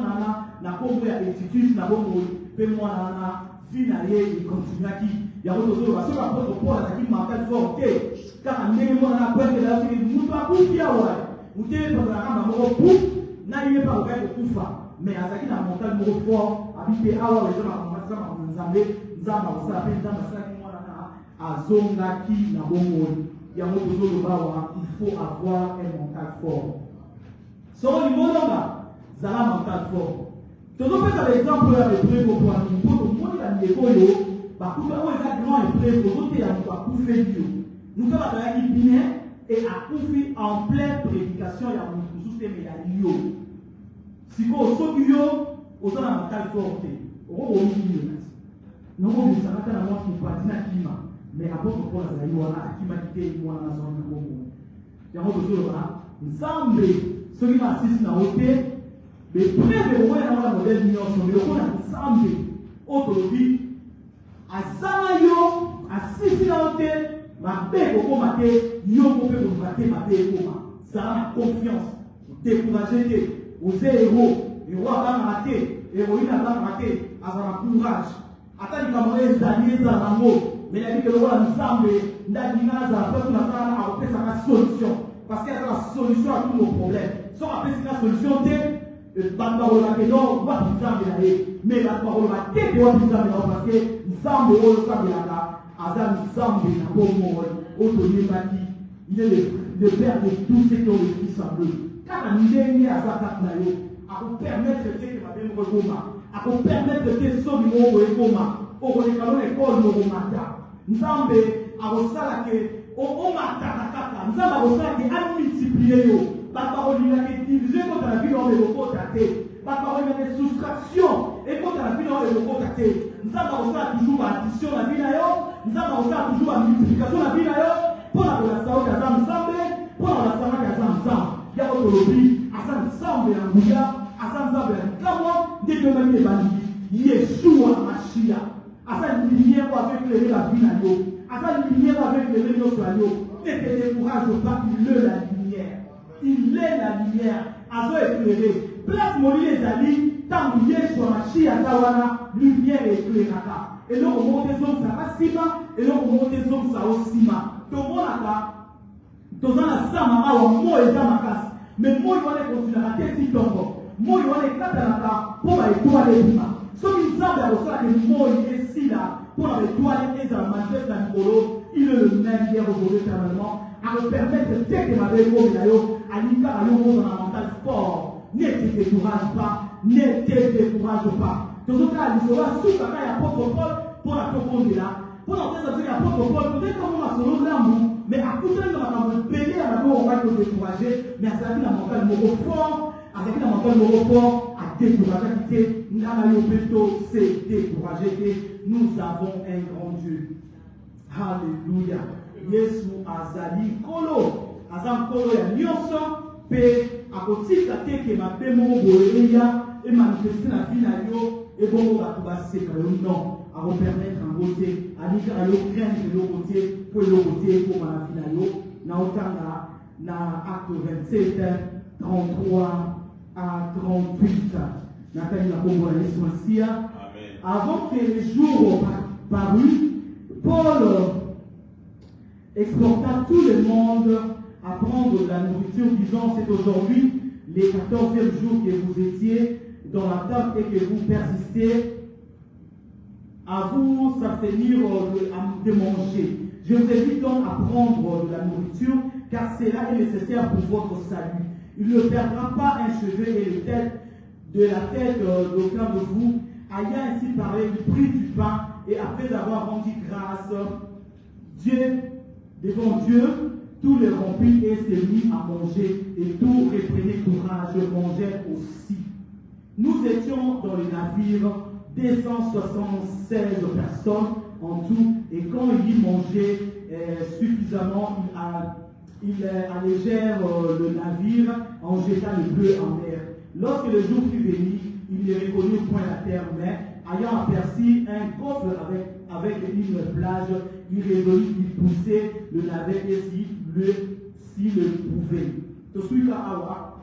B: na kombo ya institut na bongo pe moi na finaler et continuer qui il y a autre chose parce que après pour la qui m'appelle fort OK car en même moi na pour que là c'est nous doit couper ouais vous devez pas la rendre pour n'ayez pas ouvert de Koufa, mais à ce qui n'a montagne de fort, habité à l'heure, les gens ont commencé à nous amener, nous avons appelé, nous avons appelé à Zongaki, Nabomo, il y a un autre chose il faut avoir un mental fort. Sur le niveau là, ça a un mental fort. Tu peux faire l'exemple de près pour pouvoir nous dire, pour nous, il y a des écoles, par contre, on est grand et près pour nous, il y a un peu de Dieu. Nous faisons un travail bien et à Koufi en pleine prédication, il y a un mais il y a l'io. Si vous avez un vous avez un mental fort. Vous avez un mental fort. Nous avons un mental fort. Mais apôtre Paul a dit voilà, qui m'a quitté moi dans son Congo. Il y a un autre là. Ensemble, ceux qui m'assistent dans l'hôtel, mais près de moi dans la modèle d'union, mais on a ensemble, aujourd'hui, à Zanayo, à Sissi dans l'hôtel, ma paix pour combattre, yo pour combattre, ma paix pour moi. Ça a la confiance, vous découragez, vous êtes héros, héros à pas raté, héroïne à pas raté, avoir un courage. Attends, il va mourir les alliés à l'amour, mais il a dit que le roi ensemble, Ndadinaza, peuple n'a pas apporté sa solution. Parce qu'il y a la solution à tous nos problèmes. Si on appelle la solution, c'est la parole de l'État, mais la parole de l'État, parce que nous sommes heureux, nous sommes là, nous sommes il est le père de tous ceux qui ont le Fils en eux. Quand on est né à sa à vous permettre de faire ma coma, à vous permettre de faire son numéro de coma, au Récalon école de Mata. Nous sommes à vous salaquer, au Mata, nous sommes à vous salaquer, à multiplier. La parole est divisée contre la vie dans les locaux tâtés. La parole est soustraction et contre la vie dans les locaux tâtés. Nous sommes à toujours à addition la vie d'ailleurs, nous sommes à toujours à multiplication la vie d'ailleurs. Pour la salle de ensemble, pour la salle de ensemble, il y a autre lobby, à ensemble en Bouya, à ensemble en Kawa, des deux mêmes bandits, Yeshua Machia, à sa lumière avec les la vie d'ailleurs, à sa lumière avec les réunions d'ailleurs, ne te décourage pas, il est la lumière. Il est la lumière, à zo éclairé. Place mon les amis, tant que Yeshua Machia, Tawana, lumière éclairata. Et donc on monte des hommes, ça va sima, et donc on monte des hommes, ça aussi ma. Dans la sama awa mo eza makasi mais moi il va les continuer à tête tongo moi il va les katana pour la étoile bima soki nzambe akosala ke moi esila pour la étoile ezala manifeste na likolo il est le même hier aujourd'hui éternellement à me permettre de teke mabe komela yo alingaka yo kozala na mental fort ne te décourage pas ne te décourage pas tozotala lisolo asukaka ya apôtre Paul pour la tokondela. Pour la présence de l'apôtre Paul, peut-être comme on a son l'amour, mais à tout le temps, on va payer à la fois, on va te décourager, mais à ça, il a manqué le mot fort, avec il a manqué le mot fort, à décourager, c'est décourager, nous avons un grand Dieu. Alléluia. Yesu azali kolo, azam kolo ya nyonso, pe akotika teke mabe mo boyeya, et manifester la vie na yo, et bon, on va tout passer par le nom. À vous permettre en côté, à dire à l'eau craindre de l'autre côté, pour l'autre côté, pour la finale, na otanga, na acte 27, 33 à 38. Nathalie la Congo la Essentia. Avant que les jours parus, Paul exhorta tout le monde à prendre de la nourriture, disant c'est aujourd'hui les 14e jours que vous étiez dans la table et que vous persistez à vous s'abstenir de manger. Je vous invite donc à prendre de la nourriture, car cela est nécessaire pour votre salut. Il ne perdra pas un cheveu et de la tête d'aucun de vous, ayant ainsi parlé du prix du pain, et après avoir rendu grâce, devant Dieu, tous les remplis et s'est mis à manger, et tous reprenez courage, mangeaient aussi. Nous étions dans les navires, 276 personnes en tout, et quand il mangeait suffisamment, il allégère le navire en jetant le bleu en mer. Lorsque le jour fut venu, il ne reconnut point la terre, mais ayant aperçu un coffre avec une plage, il résolut d'y pousser le navire et s'il le pouvait.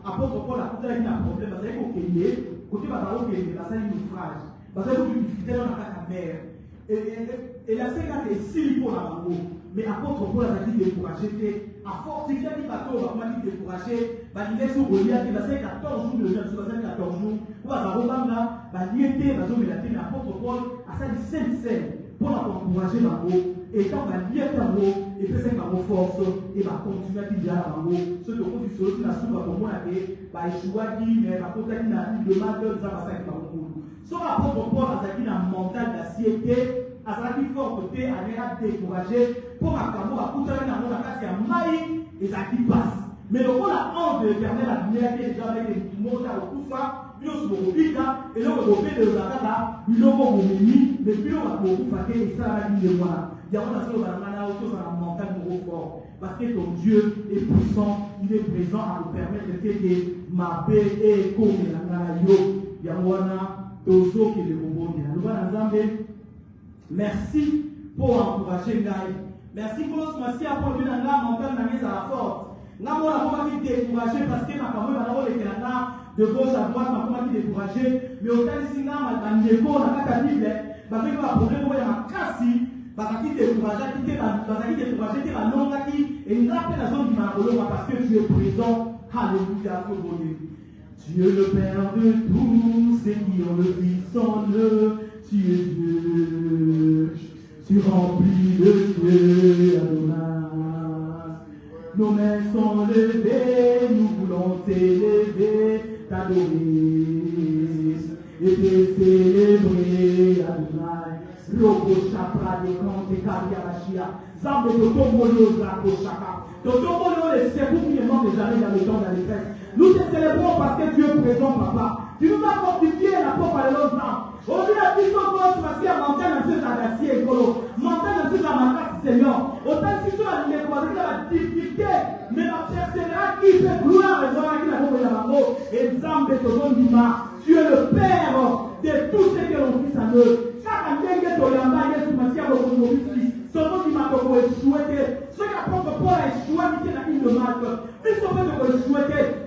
B: Apôtre Paul a un problème, parce que côté Bazaro qui est passé une naufrage, parce que vous discutez dans la mer. Et la séquence est si pour la bango. Mais apôtre Paul a dit découragé. À force, il a dit bateau, on a dit découragé. Il laisse au Goliath, il a fait 14 jours de jeûne, 14 jours. Pour Bazaro Banga, il était, l'apôtre Paul a ça dit Saint-Saint pour encourager bango. Et quand il y a un mot, il fait ça avec force et va continuer à dire à bango. Ce que vous dites, c'est la soupe pour moi, et Yeshua dit, mais la côté qui n'a plus de mal de ça va ça avec bango. Son apôtre Paul a dit un mental d'assiette, a dit fort côté, a découragé pour un cadeau à coûter un amour à casser un maïs et ça qui passe. Mais le rôle à honte de l'éternel a bien été déjà avec des mots à Okufa, puis on se mobilisa, et là on va de la cata, puis on va mourir, mais puis on va beaucoup fatiguer et ça va dire de moi. Il y a un montagne fort. Parce que ton Dieu est puissant, il est présent à nous permettre de m'appeler et comme il y a Tozo qui est le merci pour encourager Ngaï. Merci pour ce merci pour le montagne à la force. N'a pas découragé parce que ma caméra de gauche à droite, ma caméra découragé. Mais au temps ici, ma niveau, la Bible, ma vie va poser pour la casse. Parce qu'il découragé, qui la langue qui et il rappelle la zone du Marolo parce que tu es présent. Alléluia, Dieu le Père de tous, ceux qui ont le Fils en eux, tu es Dieu, tu remplis de Dieu, Adonai. Nos mains sont levées, nous voulons t'élever, t'adorer et te célébrer, Adonai. Robo chapra de compte et carrière. Zambe de Tomolo, Zako Chaka. Tomolo, les secours qui manquent jamais dans le temps de la détresse. Nous te célébrons parce que tu es présent, papa. Tu nous as fortifié la peau par les autres âmes. Aujourd'hui, la puissance de notre parce qu'il y a montagne dans ce agacier et colo. Montagne dans ce amacasse, Seigneur. Autant si tu as la difficulté, mais la persévérance qui fait gloire et gloire qui la bombe de la mort. Et Zambe de Tomolo, tu es le Père de tous ceux qui ont fils à eux. Chaque année, tu as son nom qui m'a échoué. Ceux qui apprennent Paul a échoué, qui la île de Malte. Ils sont fait de échouer.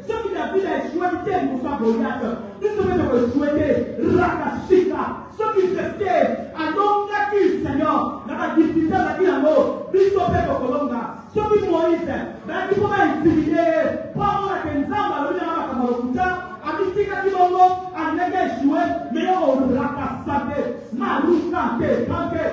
B: Ceux qui la ville a échoué, qui est une fois Goliath. Ils sont fait de échouer. Rakashika. Ceux qui restaient à l'ongaki, Seigneur, dans la difficulté de la vie en eau. Ils sont fait de Colomba. Ceux qui Moïse, dans la difficulté intimider. Pas moi qui nous a malheureusement à Kamarokuta. A Mistika Kimongo, à Nega échoué. Mais on rakasate. Marukante, Kante.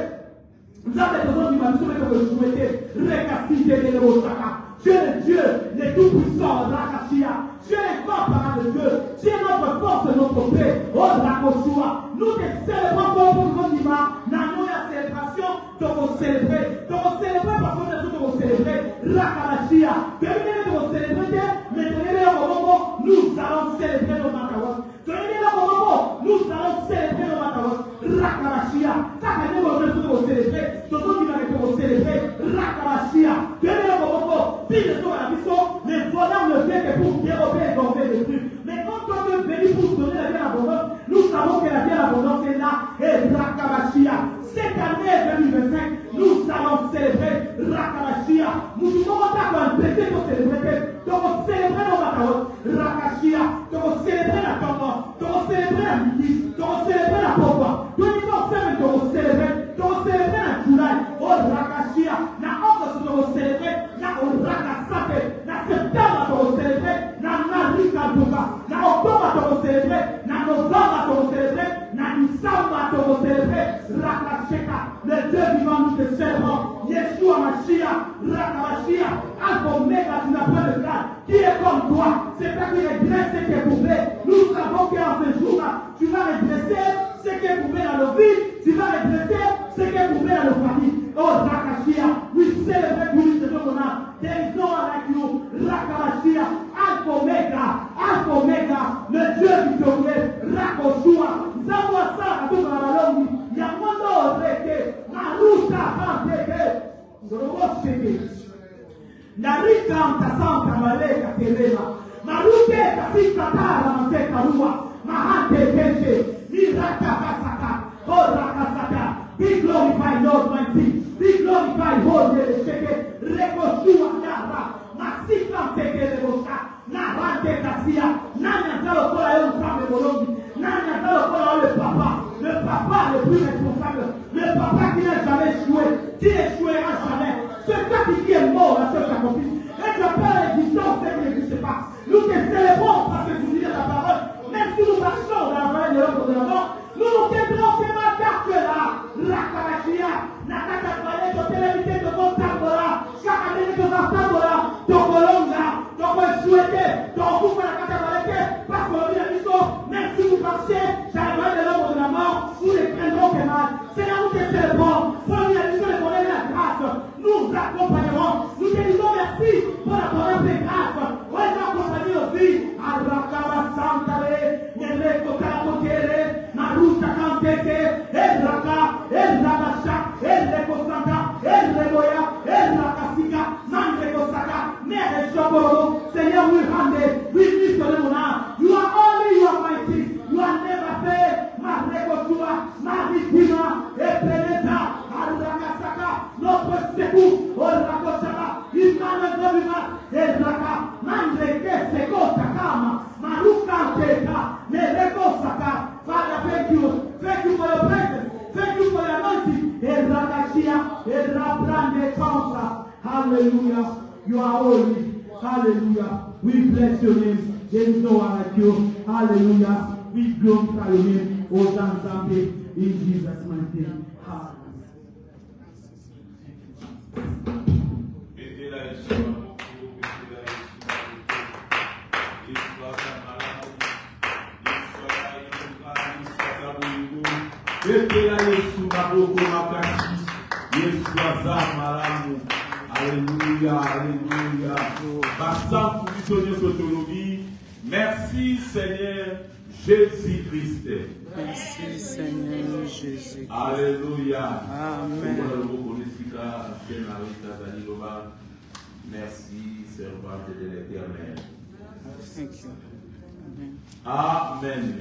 B: Vous avez besoin du matin, que vous souhaitez récapituler les Osaka. Tu es le Dieu, le tout-puissant, Rakashia. Tu es le corps par de Dieu. Tu es notre force, notre paix. Oh, Rakoshua. Nous te célébrons pour le dimanche. Nous la célébration, nous allons célébrer. Nous allons célébrer parce que nous allons célébrer. Rakashia. Terminez de vous célébrer, mais tenez-le au moment, nous allons célébrer nos matawos. Tenez-le au moment, nous allons célébrer nos matawos. Rakashia. Chaque année, nous allons célébrer. Nous allons célébrer. Rakashia. Tenez-le au moment, pile sur la mission, les voleurs ne viennent que pour dérober et tomber les trucs. Mais quand toi tu es venu pour donner la vie à l'abondance, nous savons que la vie à l'abondance est là. Et Rakabashia. Cette année 2025, nous allons célébrer Rakabashia. Nous ne pouvons pas empêcher de célébrer. Nous allons célébrer nos matins. Rakashia. Nous allons célébrer la tombe. Nous allons célébrer la midi. Nous allons célébrer la pauvre. Nous allons célébrer. Nous allons célébrer la July. Oh Rakashia. Na honte nous allons célébrer. Na Rakasate. Na septembre nous allons célébrer. Na Narika Duka. Na octobre nous allons célébrer. Na novembre nous allons célébrer. Na décembre nous allons célébrer. Rakasheka. Le Dieu vivant nous te célébrons. Yeshua Mashiach. Rakashia. Alpha Omega, tu n'as pas de grade. Qui est comme toi? C'est pas qui redresse ce qui est courbé. Nous savons qu'en ce jour-là, tu vas redresser ce qui est courbé dans nos vies. Tu vas redresser ce qui est courbé dans nos familles. Oh, Rakashia, we celebrate you this morning. There is no one like you. Rakashia, Alpha Omega, le Dieu victorieux. Rakoshua, Zawasa, Adokaralomi, Yamono Reke, Maruta Panteke, Zorobosheke. Narika mtasanta maleka terema. Marute kasika tara mateka ruwa. Mahante keshe. Miraka kasaka. Ora kasaka. Be glorified, Lord mighty. Be glorified, Holy Sheke. Rekoshua yara. Masika teke rebosa. Narante kasia. Nanya zalo kola yo mfame molongi. Nanya zalo kola yo le papa le plus responsable. Le papa qui n'a jamais échoué. Qui échouera jamais. C'est toi qui est mort à ce sacrifice. Et tu as pas l'existence, c'est qu'il n'existe pas. Nous te célébrons parce que tu dis la parole. Même si nous marchons dans la vallée de l'ombre de la mort, nous nous tiendrons ces mains car que là, la Karachia, la Katabalé, ton télévité de mon tambola, chaque année de ton tambola, ton colonga, ton souhaité, ton couple de la Katabalé, parce qu'on a dit même si vous marchez dans la vallée de l'ombre de la mort, nous les prendrons que mal. C'est là où nous te célébrons. Nous accompagnerons. Nous te disons merci pour la parole des grâces. On nous accompagner aussi. Arakaba Santale, Nereko Karamotere, Maruta Kanteke, Eraka, Erabasha, Ereko Santa, Seigneur, we hand we lift your name now. You are only, you are mighty. You are never failed. Marekotua, Maritima, Epeneta, Arakasaka, notre secours, Orakosaka, Imana Dovima, Ezaka, Mandreke, Seko, Takama, Maruka, Teta, Merekosaka. Father, thank you. Thank you for your presence. Thank you for your anointing. Ezrakashia, Ezabrande Kansa. Hallelujah. You are holy. Hallelujah. We bless your name. There is no one like you. Hallelujah. We glorify your name. Hosanna Zambe in Jesus' mighty name.
A: Alléluia, alléluia. Merci Seigneur Jésus-Christ.
C: Merci Seigneur Jésus.
A: Alléluia.
C: Amen.
A: Merci servante de l'Éternel.
C: Thank you.
A: Amen.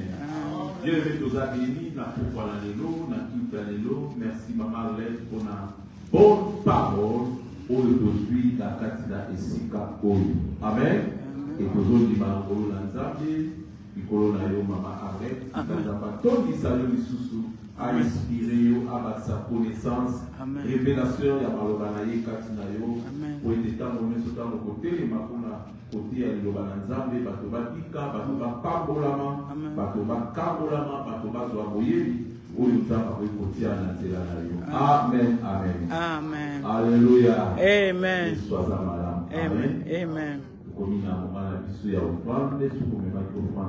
A: Dieu nous a bénis dans pourquoi l'anneau, dans tout l'anneau. Merci Maman Arlette pour la bonne parole. Aujourd'hui, la Katina et Sika Oyo. Amen. Et pour nous, nous avons l'ensemble. Nous avons Maman Arlette. Nous avons tout dit ça, à inspirer, à sa connaissance. Révélation, il y a Malobanaye, Katina Yo. Pour être dans le côté, les Makuna. Côté à l'Obananzambe, Batoba Dika, Batoba Pambolama, Batoba Kabolama, Batoba Zoaboyebi, Oyuta, Côté à Nantelanayo. Amen, Amen.
C: Amen.
A: Alléluia.
C: Amen.
A: Sois à madame.
C: Amen. Amen.
A: Comme il y a un moment, la mission est offrande, je vous mets ma offrande